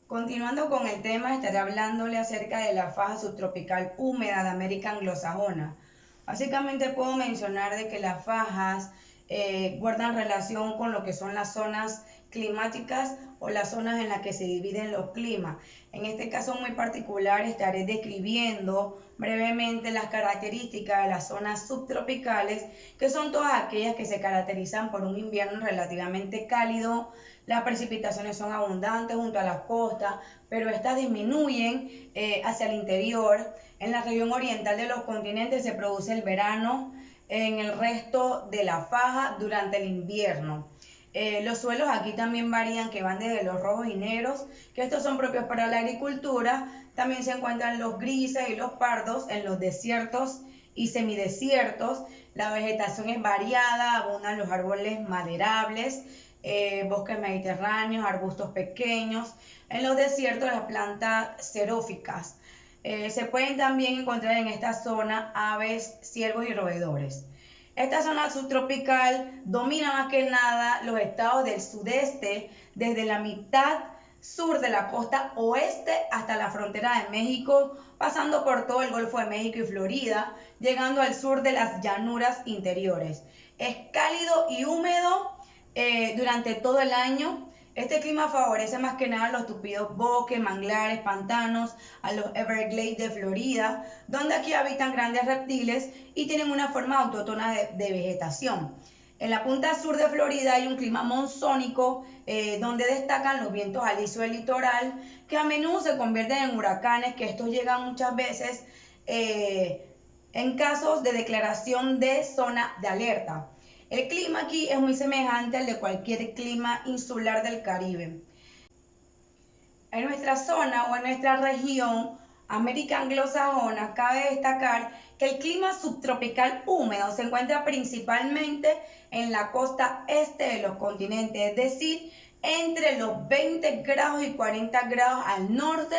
Continuando con el tema, estaré hablándole acerca de la faja subtropical húmeda de América anglosajona. Básicamente puedo mencionar de que las fajas guardan relación con lo que son las zonas climáticas o las zonas en las que se dividen los climas. En este caso muy particular estaré describiendo brevemente las características de las zonas subtropicales, que son todas aquellas que se caracterizan por un invierno relativamente cálido. Las precipitaciones son abundantes junto a las costas, pero estas disminuyen hacia el interior. En la región oriental de los continentes se produce el verano, en el resto de la faja durante el invierno. Los suelos aquí también varían, que van desde los rojos y negros, que estos son propios para la agricultura. También se encuentran los grises y los pardos en los desiertos y semidesiertos. La vegetación es variada, abundan los árboles maderables, bosques mediterráneos, arbustos pequeños. En los desiertos las plantas xeróficas. Se pueden también encontrar en esta zona aves, ciervos y roedores. Esta zona subtropical domina más que nada los estados del sudeste, desde la mitad sur de la costa oeste hasta la frontera de México, pasando por todo el Golfo de México y Florida, llegando al sur de las llanuras interiores. Es cálido y húmedo durante todo el año. Este clima favorece más que nada a los tupidos bosques, manglares, pantanos, a los Everglades de Florida, donde aquí habitan grandes reptiles y tienen una forma autóctona de vegetación. En la punta sur de Florida hay un clima monzónico, donde destacan los vientos alisios del litoral, que a menudo se convierten en huracanes, que estos llegan muchas veces en casos de declaración de zona de alerta. El clima aquí es muy semejante al de cualquier clima insular del Caribe. En nuestra zona o en nuestra región, América anglosajona, cabe destacar que el clima subtropical húmedo se encuentra principalmente en la costa este de los continentes, es decir, entre los 20 grados y 40 grados al norte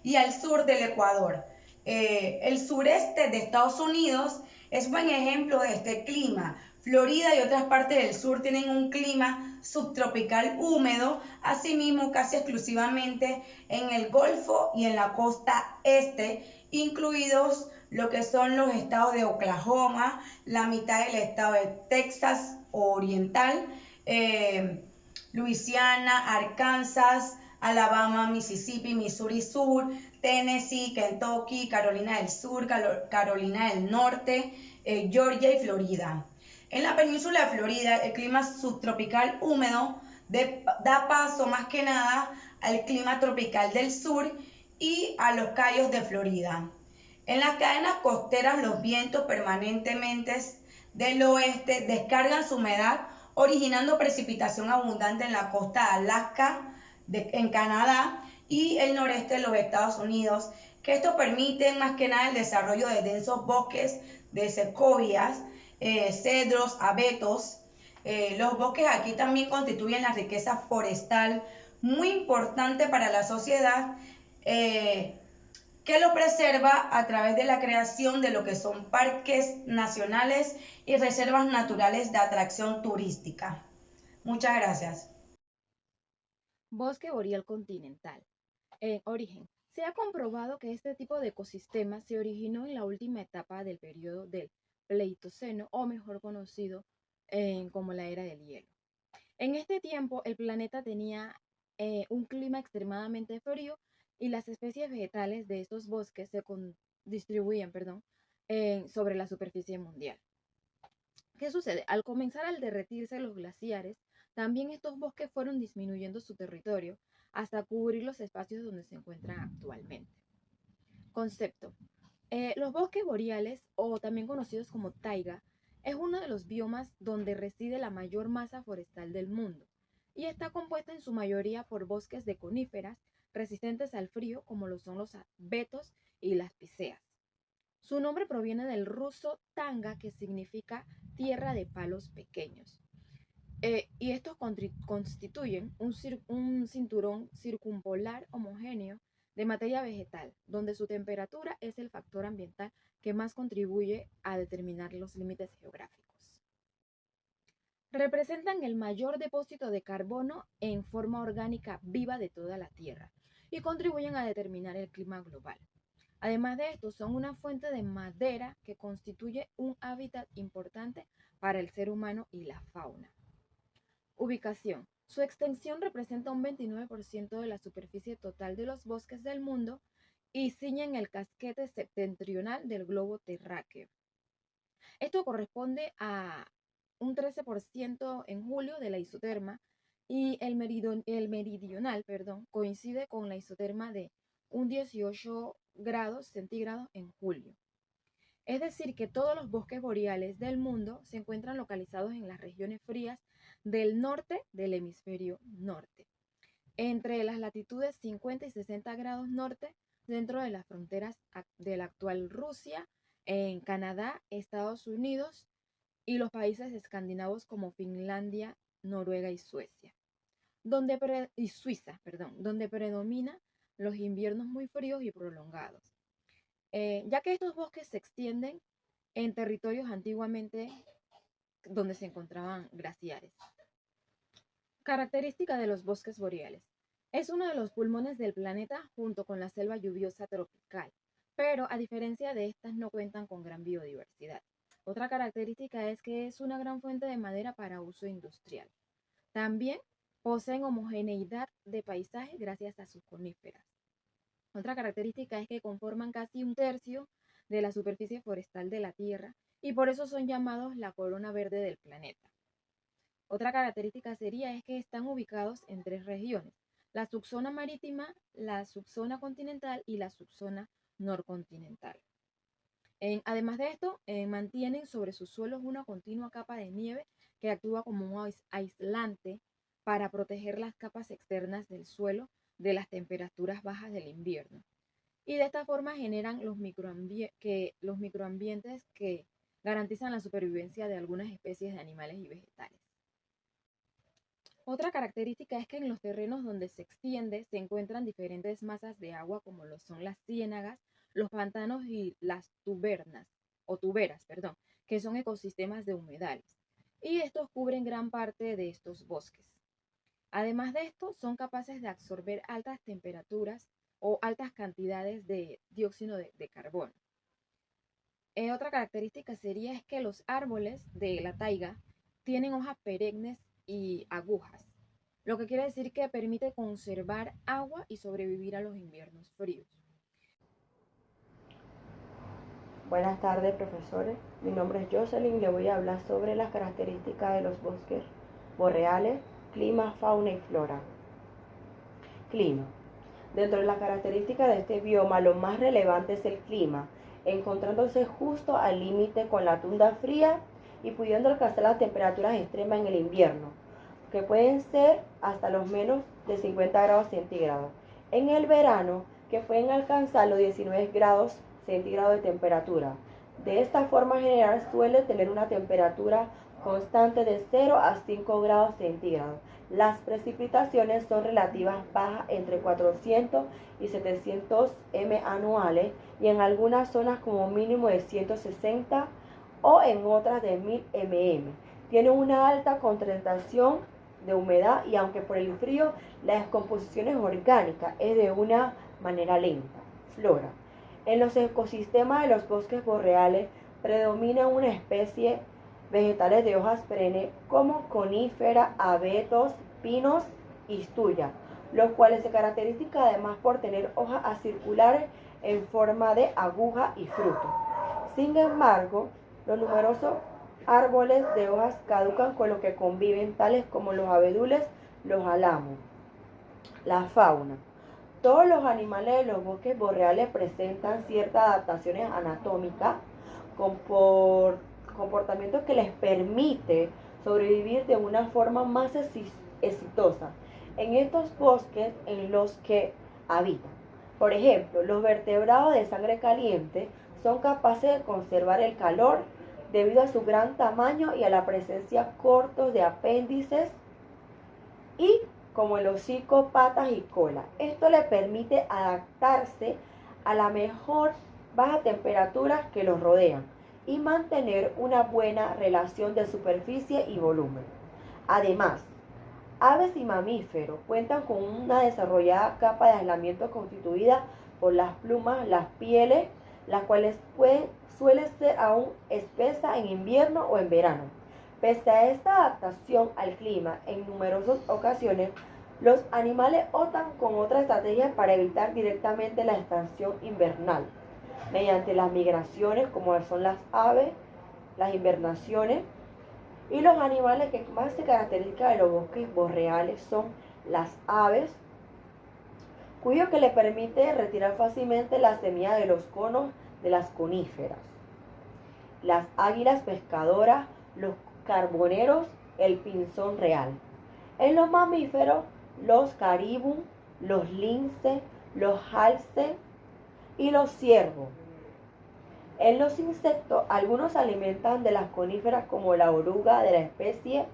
y al sur del Ecuador. El sureste de Estados Unidos es buen ejemplo de este clima. Florida y otras partes del sur tienen un clima subtropical húmedo, asimismo casi exclusivamente en el Golfo y en la costa este, incluidos lo que son los estados de Oklahoma, la mitad del estado de Texas Oriental, Luisiana, Arkansas, Alabama, Mississippi, Missouri Sur, Tennessee, Kentucky, Carolina del Sur, Carolina del Norte, Georgia y Florida. En la península de Florida, el clima subtropical húmedo da paso más que nada al clima tropical del sur y a los cayos de Florida. En las cadenas costeras, los vientos permanentemente del oeste descargan su humedad, originando precipitación abundante en la costa de Alaska, en Canadá y el noreste de los Estados Unidos, que esto permite más que nada el desarrollo de densos bosques de secovías, cedros, abetos. Los bosques aquí también constituyen la riqueza forestal muy importante para la sociedad, que lo preserva a través de la creación de lo que son parques nacionales y reservas naturales de atracción turística. Muchas gracias. Bosque boreal continental. En origen, se ha comprobado que este tipo de ecosistema se originó en la última etapa del periodo del Pleistoceno, o mejor conocido como la era del hielo. En este tiempo, el planeta tenía un clima extremadamente frío y las especies vegetales de estos bosques se distribuían, sobre la superficie mundial. ¿Qué sucede? Al comenzar al derretirse los glaciares, también estos bosques fueron disminuyendo su territorio hasta cubrir los espacios donde se encuentran actualmente. Concepto. Los bosques boreales, o también conocidos como taiga, es uno de los biomas donde reside la mayor masa forestal del mundo y está compuesta en su mayoría por bosques de coníferas resistentes al frío, como lo son los abetos y las píceas. Su nombre proviene del ruso tanga, que significa tierra de palos pequeños. Y estos constituyen un cinturón circumpolar homogéneo de materia vegetal, donde su temperatura es el factor ambiental que más contribuye a determinar los límites geográficos. Representan el mayor depósito de carbono en forma orgánica viva de toda la Tierra y contribuyen a determinar el clima global. Además de esto, son una fuente de madera que constituye un hábitat importante para el ser humano y la fauna. Ubicación. Su extensión representa un 29% de la superficie total de los bosques del mundo y ciñen el casquete septentrional del globo terráqueo. Esto corresponde a un 13% en julio de la isoterma y el meridional, coincide con la isoterma de un 18 grados centígrados en julio. Es decir, que todos los bosques boreales del mundo se encuentran localizados en las regiones frías del norte del hemisferio norte, entre las latitudes 50 y 60 grados norte, dentro de las fronteras de la actual Rusia, en Canadá, Estados Unidos y los países escandinavos como Finlandia, Noruega y Suecia, y Suiza, donde predominan los inviernos muy fríos y prolongados. Ya que estos bosques se extienden en territorios antiguamente donde se encontraban glaciares. Característica de los bosques boreales. Es uno de los pulmones del planeta junto con la selva lluviosa tropical, pero a diferencia de estas no cuentan con gran biodiversidad. Otra característica es que es una gran fuente de madera para uso industrial. También poseen homogeneidad de paisaje gracias a sus coníferas. Otra característica es que conforman casi un tercio de la superficie forestal de la Tierra y por eso son llamados la corona verde del planeta. Otra característica es que están ubicados en 3 regiones: la subzona marítima, la subzona continental y la subzona norcontinental. Además de esto, mantienen sobre sus suelos una continua capa de nieve que actúa como un aislante para proteger las capas externas del suelo de las temperaturas bajas del invierno. Y de esta forma generan los microambientes que garantizan la supervivencia de algunas especies de animales y vegetales. Otra característica es que en los terrenos donde se extiende se encuentran diferentes masas de agua como lo son las ciénagas, los pantanos y las tuberas, que son ecosistemas de humedales. Y estos cubren gran parte de estos bosques. Además de esto, son capaces de absorber altas temperaturas o altas cantidades de dióxido de carbono. Otra característica es que los árboles de la taiga tienen hojas perennes y agujas, lo que quiere decir que permite conservar agua y sobrevivir a los inviernos fríos. Buenas tardes, profesores. Mi nombre es Jocelyn. Le voy a hablar sobre las características de los bosques boreales, clima, fauna y flora. Clima. Dentro de las características de este bioma, lo más relevante es el clima, encontrándose justo al límite con la tundra fría y pudiendo alcanzar las temperaturas extremas en el invierno, que pueden ser hasta los menos de 50 grados centígrados. En el verano, que pueden alcanzar los 19 grados centígrados de temperatura. De esta forma general suele tener una temperatura constante de 0 a 5 grados centígrados. Las precipitaciones son relativas bajas entre 400 y 700 m anuales y en algunas zonas como mínimo de 160 o en otras de 1000 mm. Tiene una alta concentración de humedad y aunque por el frío la descomposición es orgánica, es de una manera lenta. Flora. En los ecosistemas de los bosques boreales predomina una especie vegetales de hojas perennes como conífera, abetos, pinos y estuya, los cuales se caracterizan además por tener hojas acirculares en forma de aguja y fruto. Sin embargo, los numerosos árboles de hojas caducas con los que conviven, tales como los abedules, los álamos. La fauna. Todos los animales de los bosques boreales presentan ciertas adaptaciones anatómicas, comportamientos que les permite sobrevivir de una forma más exitosa en estos bosques en los que habitan. Por ejemplo, los vertebrados de sangre caliente son capaces de conservar el calor debido a su gran tamaño y a la presencia cortos de apéndices y como el hocico, patas y cola. Esto le permite adaptarse a la mejor baja temperaturas que los rodean y mantener una buena relación de superficie y volumen. Además, Aves y mamíferos cuentan con una desarrollada capa de aislamiento constituida por las plumas, las pieles, las cuales suele ser aún espesa en invierno o en verano. Pese a esta adaptación al clima, en numerosas ocasiones los animales optan con otras estrategias para evitar directamente la estación invernal, mediante las migraciones, como son las aves, las hibernaciones, y los animales que más se caracterizan de los bosques boreales son las aves, cuyo que le permite retirar fácilmente la semilla de los conos de las coníferas, las águilas pescadoras, los carboneros, el pinzón real. En los mamíferos, los caribú, los linces, los alces y los ciervos. En los insectos, algunos se alimentan de las coníferas como la oruga de la especie,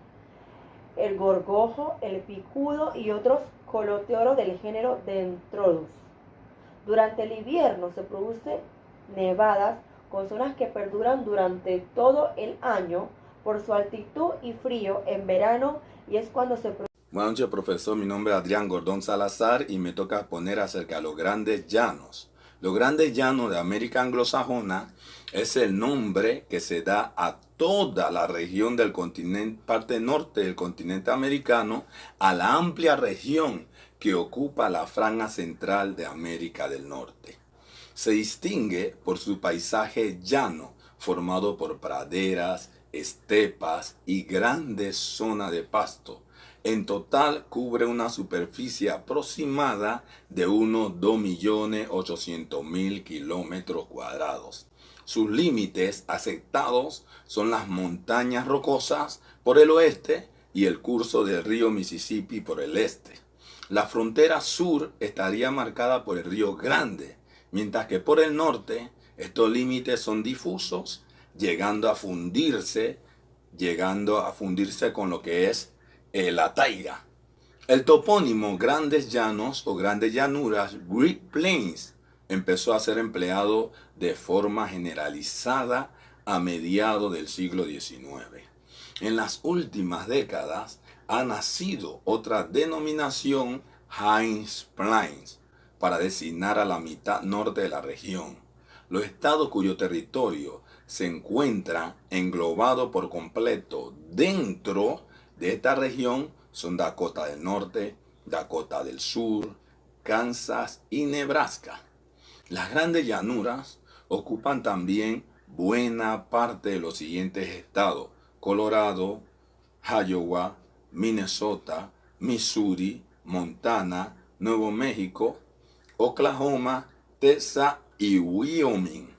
el gorgojo, el picudo y otros coleópteros del género Dendrocus. Durante el invierno se producen nevadas con zonas que perduran durante todo el año por su altitud y frío en verano, y es cuando se produce. Buenas noches, profesor. Mi nombre es Adrián Gordón Salazar y me toca exponer acerca de los grandes llanos. Los grandes llanos de América anglosajona es el nombre que se da a toda la región del continente, parte norte del continente americano, a la amplia región que ocupa la franja central de América del Norte. Se distingue por su paisaje llano, formado por praderas, estepas y grandes zonas de pasto. En total cubre una superficie aproximada de unos 2.800.000 kilómetros cuadrados. Sus límites aceptados son las montañas rocosas por el oeste y el curso del río Mississippi por el este. La frontera sur estaría marcada por el río Grande, mientras que por el norte estos límites son difusos, llegando a fundirse con lo que es la taiga. El topónimo Grandes Llanos o Grandes Llanuras, Great Plains, empezó a ser empleado de forma generalizada a mediados del siglo XIX. En las últimas décadas ha nacido otra denominación, High Plains, para designar a la mitad norte de la región. Los estados cuyo territorio se encuentra englobado por completo dentro de esta región son Dakota del Norte, Dakota del Sur, Kansas y Nebraska. Las grandes llanuras ocupan también buena parte de los siguientes estados: Colorado, Iowa, Minnesota, Missouri, Montana, Nuevo México, Oklahoma, Texas y Wyoming.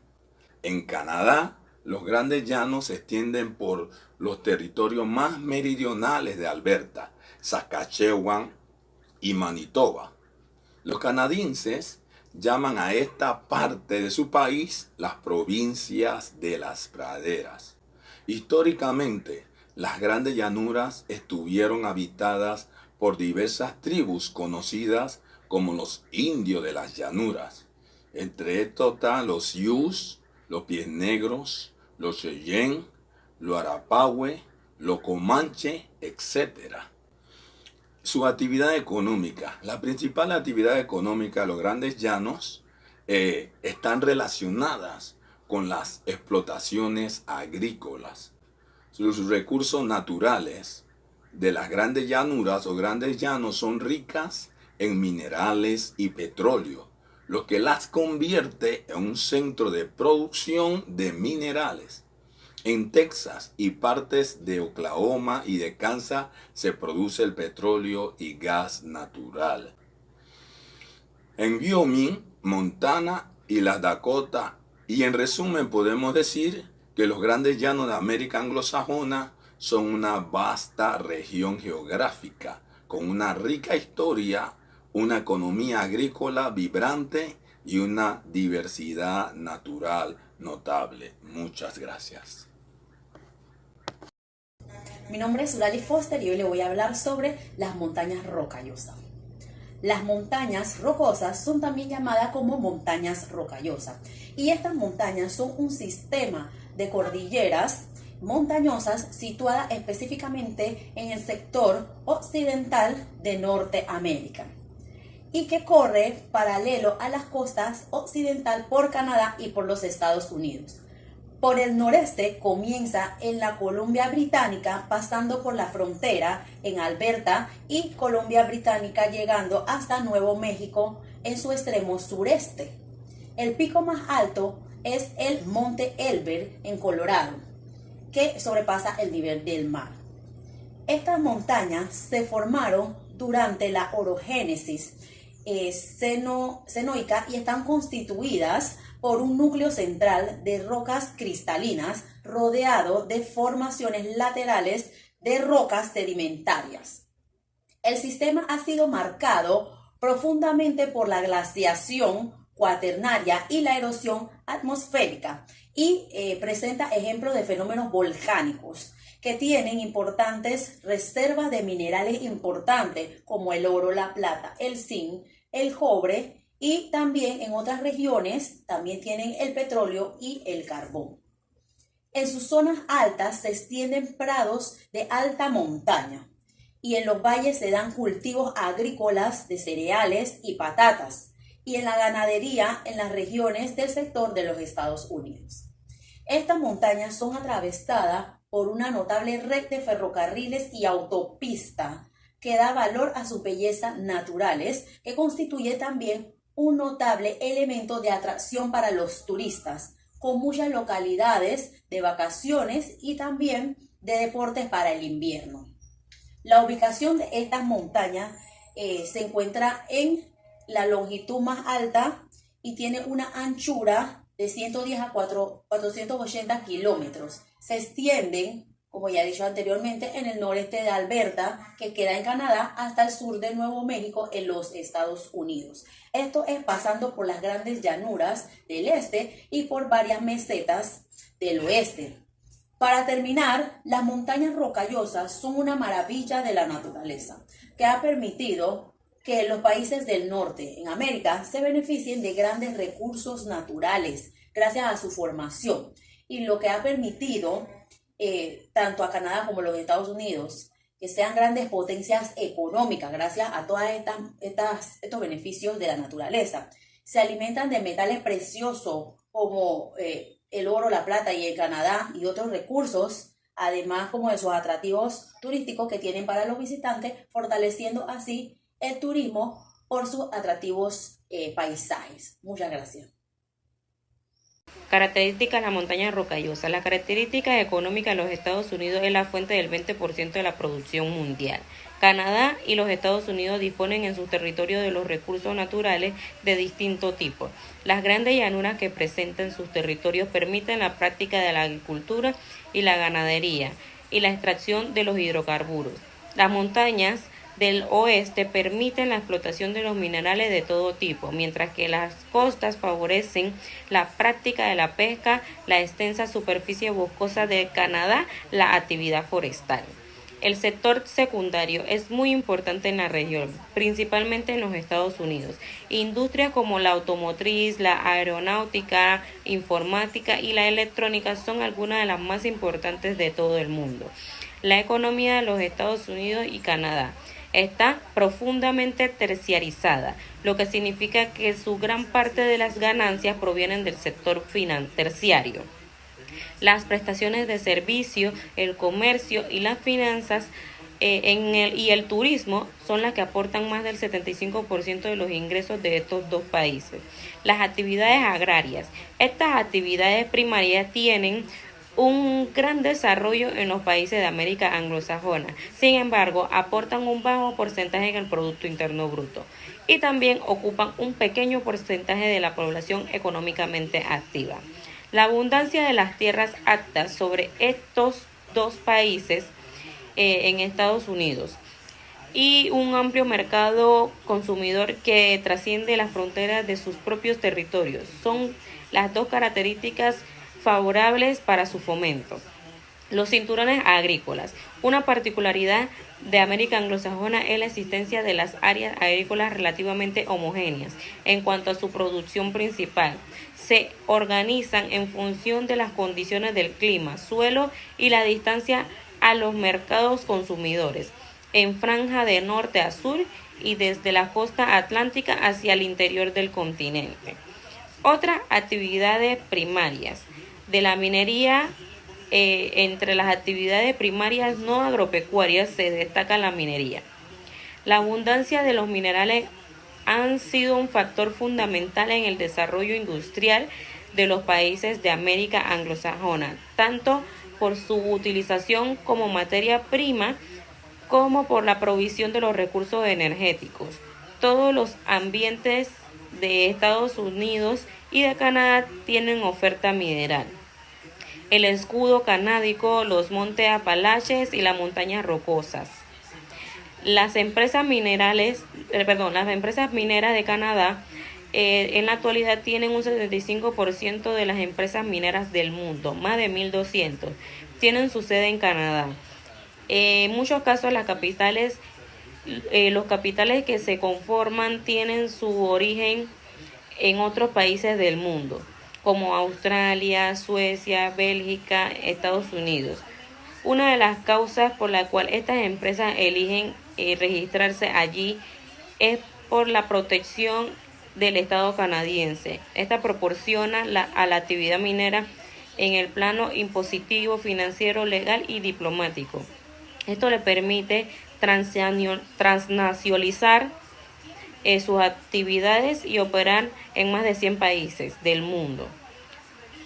En Canadá, los grandes llanos se extienden por los territorios más meridionales de Alberta, Saskatchewan y Manitoba. Los canadienses llaman a esta parte de su país las provincias de las praderas. Históricamente, las grandes llanuras estuvieron habitadas por diversas tribus conocidas como los indios de las llanuras. Entre estos están los Sioux, los Pies Negros, los Cheyenne, los Arapaho, los Comanche, etc. Su actividad económica. La principal actividad económica de los grandes llanos están relacionadas con las explotaciones agrícolas. Sus recursos naturales de las grandes llanuras o grandes llanos son ricas en minerales y petróleo, lo que las convierte en un centro de producción de minerales. En Texas y partes de Oklahoma y de Kansas se produce el petróleo y gas natural. En Wyoming, Montana y las Dakota, y en resumen podemos decir que los grandes llanos de América anglosajona son una vasta región geográfica con una rica historia, una economía agrícola vibrante y una diversidad natural notable. Muchas gracias. Mi nombre es Urali Foster y hoy le voy a hablar sobre las montañas rocallosas. Las montañas rocosas son también llamadas como montañas rocallosas, y estas montañas son un sistema de cordilleras montañosas situadas específicamente en el sector occidental de Norteamérica y que corre paralelo a las costas occidental por Canadá y por los Estados Unidos. Por el noreste comienza en la Columbia Británica, pasando por la frontera en Alberta y Columbia Británica, llegando hasta Nuevo México en su extremo sureste. El pico más alto es el Monte Elbert en Colorado, que sobrepasa el nivel del mar. Estas montañas se formaron durante la orogénesis senoica y están constituidas por un núcleo central de rocas cristalinas rodeado de formaciones laterales de rocas sedimentarias. El sistema ha sido marcado profundamente por la glaciación cuaternaria y la erosión atmosférica y presenta ejemplos de fenómenos volcánicos que tienen importantes reservas de minerales importantes como el oro, la plata, el zinc, el cobre, y también en otras regiones también tienen el petróleo y el carbón. En sus zonas altas se extienden prados de alta montaña y en los valles se dan cultivos agrícolas de cereales y patatas, y en la ganadería en las regiones del sector de los Estados Unidos. Estas montañas son atravesadas por una notable red de ferrocarriles y autopista que da valor a sus bellezas naturales, que constituye también un notable elemento de atracción para los turistas, con muchas localidades de vacaciones y también de deportes para el invierno. La ubicación de estas montañas se encuentra en la longitud más alta y tiene una anchura de 110 a 480 kilómetros. Se extienden, como ya he dicho anteriormente, en el noreste de Alberta, que queda en Canadá, hasta el sur de Nuevo México, en los Estados Unidos. Esto es pasando por las grandes llanuras del este y por varias mesetas del oeste. Para terminar, las montañas rocallosas son una maravilla de la naturaleza, que ha permitido que los países del norte, en América, se beneficien de grandes recursos naturales, gracias a su formación, y lo que ha permitido tanto a Canadá como a los Estados Unidos que sean grandes potencias económicas gracias a todos estos beneficios de la naturaleza. Se alimentan de metales preciosos como el oro, la plata y el Canadá y otros recursos, además como de sus atractivos turísticos que tienen para los visitantes, fortaleciendo así el turismo por sus atractivos paisajes. Muchas gracias. Características de la montaña rocallosa. La característica económica de los Estados Unidos es la fuente del 20% de la producción mundial. Canadá y los Estados Unidos disponen en sus territorios de los recursos naturales de distinto tipo. Las grandes llanuras que presentan sus territorios permiten la práctica de la agricultura y la ganadería y la extracción de los hidrocarburos. Las montañas del oeste permiten la explotación de los minerales de todo tipo, mientras que las costas favorecen la práctica de la pesca, la extensa superficie boscosa de Canadá, la actividad forestal. El sector secundario es muy importante en la región, principalmente en los Estados Unidos. Industrias como la automotriz, la aeronáutica, informática y la electrónica son algunas de las más importantes de todo el mundo. La economía de los Estados Unidos y Canadá está profundamente terciarizada, lo que significa que su gran parte de las ganancias provienen del sector terciario. Las prestaciones de servicio, el comercio y las finanzas y el turismo son las que aportan más del 75% de los ingresos de estos dos países. Las actividades agrarias. Estas actividades primarias tienen un gran desarrollo en los países de América anglosajona. Sin embargo, aportan un bajo porcentaje en el Producto Interno Bruto y también ocupan un pequeño porcentaje de la población económicamente activa. La abundancia de las tierras aptas sobre estos dos países en Estados Unidos y un amplio mercado consumidor que trasciende las fronteras de sus propios territorios son las dos características favorables para su fomento. Los cinturones agrícolas. Una particularidad de América anglosajona es la existencia de las áreas agrícolas relativamente homogéneas en cuanto a su producción principal. Se organizan en función de las condiciones del clima, suelo y la distancia a los mercados consumidores, en franja de norte a sur y desde la costa atlántica hacia el interior del continente. Otras actividades primarias de la minería. Entre las actividades primarias no agropecuarias se destaca la minería. La abundancia de los minerales han sido un factor fundamental en el desarrollo industrial de los países de América anglosajona, tanto por su utilización como materia prima como por la provisión de los recursos energéticos. Todos los ambientes de Estados Unidos y de Canadá tienen oferta mineral. El escudo canábico, los montes Apalaches y las montañas rocosas. Las empresas mineras de Canadá en la actualidad tienen un 75% de las empresas mineras del mundo, más de 1.200, tienen su sede en Canadá. En muchos casos los capitales que se conforman tienen su origen en otros países del mundo, como Australia, Suecia, Bélgica, Estados Unidos. Una de las causas por la cual estas empresas eligen registrarse allí es por la protección del Estado canadiense. Esta proporciona a la actividad minera en el plano impositivo, financiero, legal y diplomático. Esto le permite transnacionalizar sus actividades y operar en más de 100 países del mundo,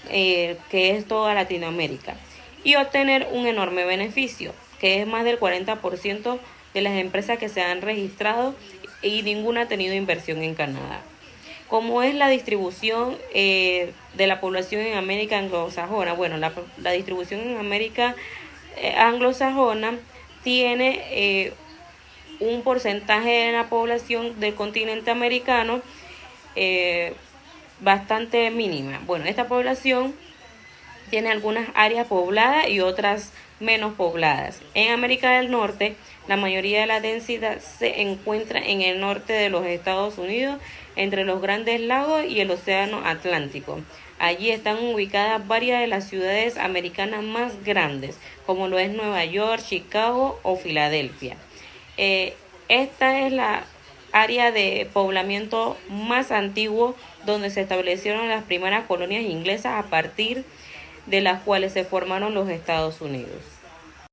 que es toda Latinoamérica, y obtener un enorme beneficio, que es más del 40% de las empresas que se han registrado y ninguna ha tenido inversión en Canadá. ¿Cómo es la distribución de la población en América anglosajona? Bueno, la distribución en América anglosajona tiene un porcentaje de la población del continente americano bastante mínima. Bueno, esta población tiene algunas áreas pobladas y otras menos pobladas. En América del Norte, la mayoría de la densidad se encuentra en el norte de los Estados Unidos, entre los Grandes Lagos y el Océano Atlántico. Allí están ubicadas varias de las ciudades americanas más grandes, como lo es Nueva York, Chicago o Filadelfia. Esta es la área de poblamiento más antiguo donde se establecieron las primeras colonias inglesas, a partir de las cuales se formaron los Estados Unidos.